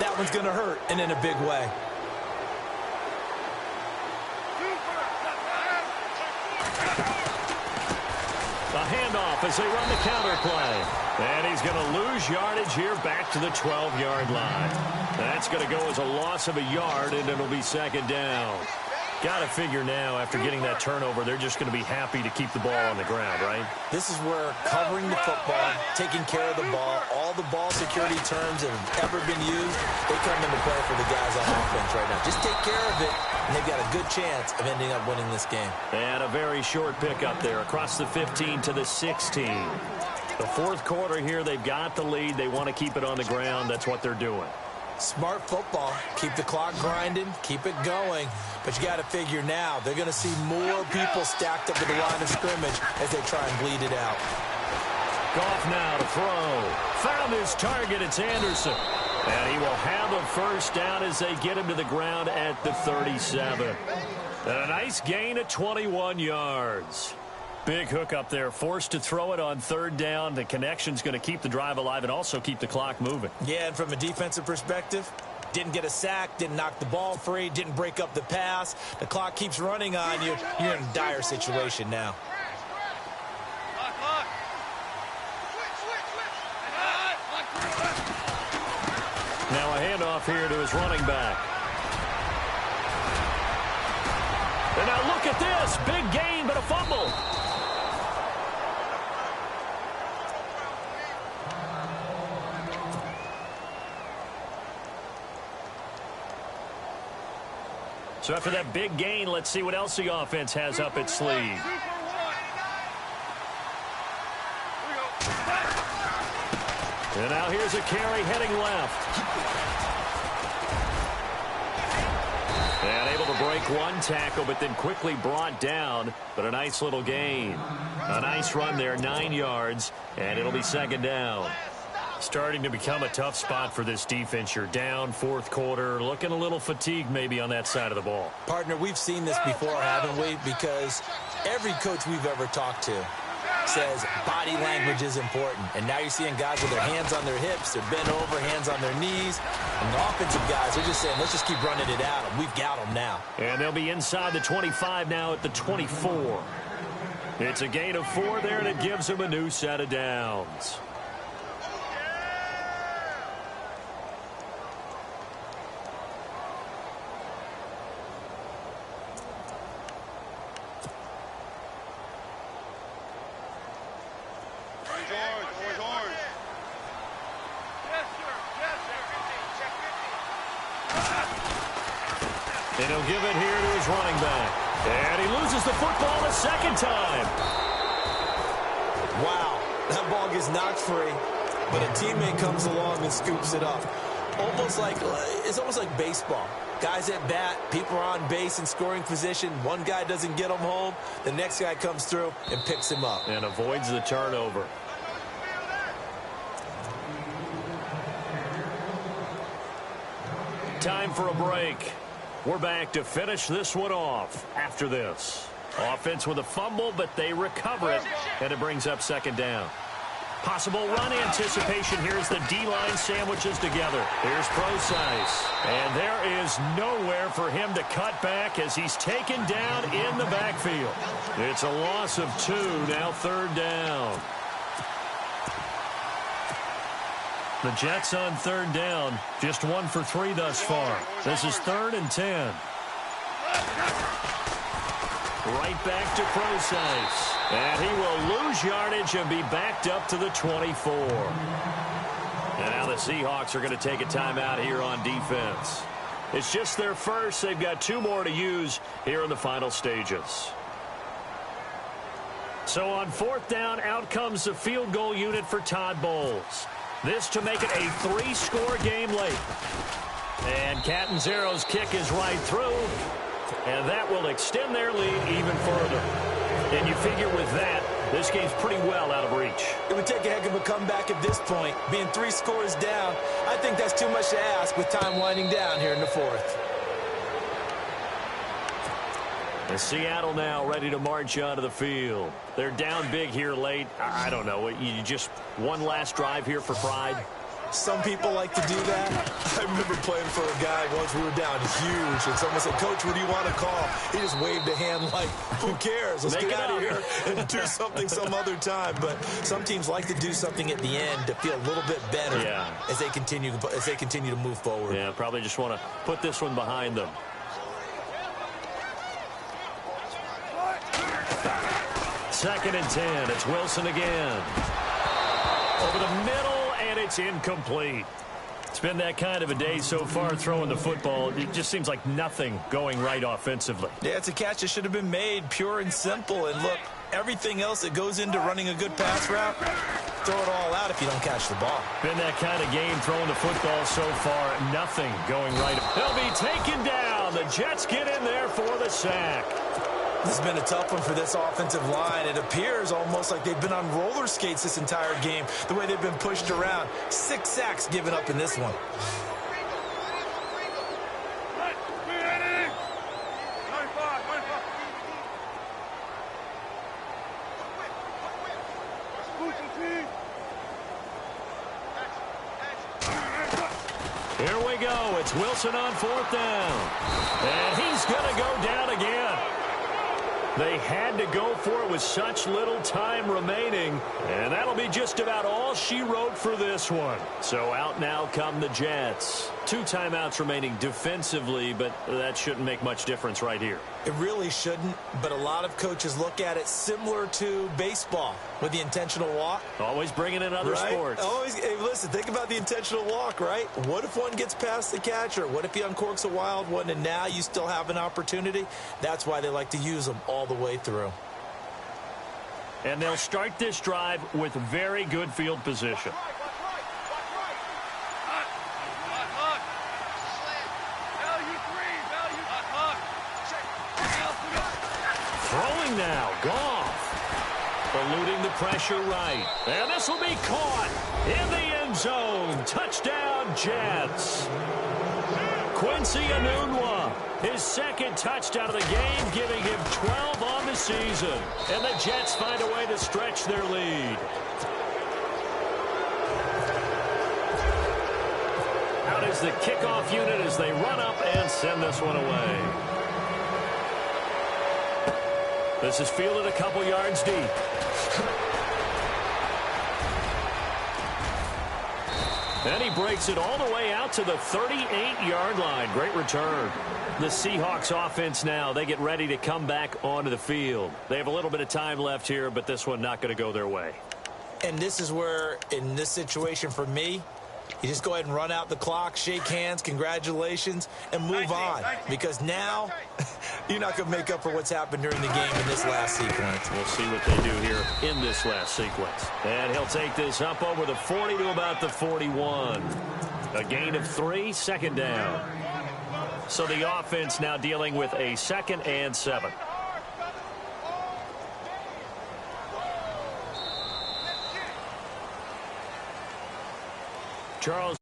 That one's going to hurt, and in a big way. A handoff as they run the counter play. And he's going to lose yardage here back to the 12-yard line. That's going to go as a loss of a yard, and it'll be second down. Got to figure now, after getting that turnover, they're just going to be happy to keep the ball on the ground, right? This is where covering the football, taking care of the ball, all the ball security terms that have ever been used, they come into play for the guys on offense right now. Just take care of it, and they've got a good chance of ending up winning this game. And a very short pickup there across the 15 to the 16. The fourth quarter here, they've got the lead. They want to keep it on the ground. That's what they're doing. Smart football. Keep the clock grinding. Keep it going. But you got to figure now, they're going to see more people stacked up at the line of scrimmage as they try and bleed it out. Goff now to throw. Found his target. It's Anderson. And he will have a first down as they get him to the ground at the 37. And a nice gain of 21 yards. Big hook up there, forced to throw it on third down. The connection's going to keep the drive alive and also keep the clock moving. Yeah, and from a defensive perspective, didn't get a sack, didn't knock the ball free, didn't break up the pass. The clock keeps running on you. You're in a dire situation now. Now a handoff here to his running back. And now look at this. Big gain, but a fumble. So after that big gain, let's see what else the offense has up its sleeve. And now here's a carry heading left. And able to break one tackle, but then quickly brought down. But a nice little gain. A nice run there, 9 yards, and it'll be second down. Starting to become a tough spot for this defense. You're down fourth quarter, looking a little fatigued maybe on that side of the ball. Partner, we've seen this before, haven't we? Because every coach we've ever talked to says body language is important. And now you're seeing guys with their hands on their hips, they're bent over, hands on their knees. And the offensive guys are just saying, let's just keep running it at them. We've got them now. And they'll be inside the 25 now at the 24. It's a gain of 4 there, and it gives them a new set of downs. And he'll give it here to his running back. And he loses the football a second time. Wow, that ball gets knocked free, but a teammate comes along and scoops it up. It's almost like baseball. Guys at bat, people are on base in scoring position. One guy doesn't get him home. The next guy comes through and picks him up. And avoids the turnover. Time for a break. We're back to finish this one off after this. Offense with a fumble, but they recover it, and it brings up second down. Possible run anticipation. Here's the D-line sandwiches together. Here's Procise. And there is nowhere for him to cut back as he's taken down in the backfield. It's a loss of 2, now third down. The Jets on third down, just 1 for 3 thus far. This is 3rd and 10. Right back to Procise. And he will lose yardage and be backed up to the 24. And now the Seahawks are going to take a timeout here on defense. It's just their first. They've got 2 more to use here in the final stages. So on 4th down, out comes the field goal unit for Todd Bowles. This to make it a 3-score game late. And Catanzaro's kick is right through. And that will extend their lead even further. And you figure with that, this game's pretty well out of reach. It would take a heck of a comeback at this point. Being 3 scores down, I think that's too much to ask with time winding down here in the 4th. And Seattle now ready to march onto the field. They're down big here late. I don't know. You just one last drive here for pride? Some people like to do that. I remember playing for a guy once we were down huge, and someone said, "Coach, what do you want to call?" He just waved a hand like, "Who cares? Let's get out of here and do something some other time." But some teams like to do something at the end to feel a little bit better as they continue to move forward. Yeah, probably just want to put this one behind them. Second and 10. It's Wilson again. Over the middle, and it's incomplete. It's been that kind of a day so far throwing the football. It just seems like nothing going right offensively. Yeah, it's a catch that should have been made, pure and simple. And look, everything else that goes into running a good pass route, throw it all out if you don't catch the ball. Been that kind of game throwing the football so far. Nothing going right. They'll be taken down. The Jets get in there for the sack. This has been a tough one for this offensive line. It appears almost like they've been on roller skates this entire game, the way they've been pushed around. 6 sacks given up in this one. Here we go. It's Wilson on 4th down. And he's going to go down again. They had to go for it with such little time remaining. And that'll be just about all she wrote for this one. So out now come the Jets. 2 timeouts remaining defensively, but that shouldn't make much difference right here. It really shouldn't, but a lot of coaches look at it similar to baseball with the intentional walk. Always bringing in other sports. Always, hey, listen, think about the intentional walk, right? What if one gets past the catcher? What if he uncorks a wild one and now you still have an opportunity? That's why they like to use them all the way through. And they'll start this drive with very good field position. Throwing now, Goff. Eluding the pressure right. And this will be caught in the end zone. Touchdown, Jets. Quincy Enunwa, his second touchdown of the game, giving him 12 on the season. And the Jets find a way to stretch their lead. Out is the kickoff unit as they run up and send this one away. This is fielded a couple yards deep. And he breaks it all the way out to the 38-yard line. Great return. The Seahawks offense now, they get ready to come back onto the field. They have a little bit of time left here, but this one not going to go their way. And this is where, in this situation for me, you just go ahead and run out the clock, shake hands, congratulations, and move on. Because now, you're not going to make up for what's happened during the game in this last sequence. We'll see what they do here in this last sequence. And he'll take this up over the 40 to about the 41. A gain of 3, second down. So the offense now dealing with a 2nd and 7. Charles.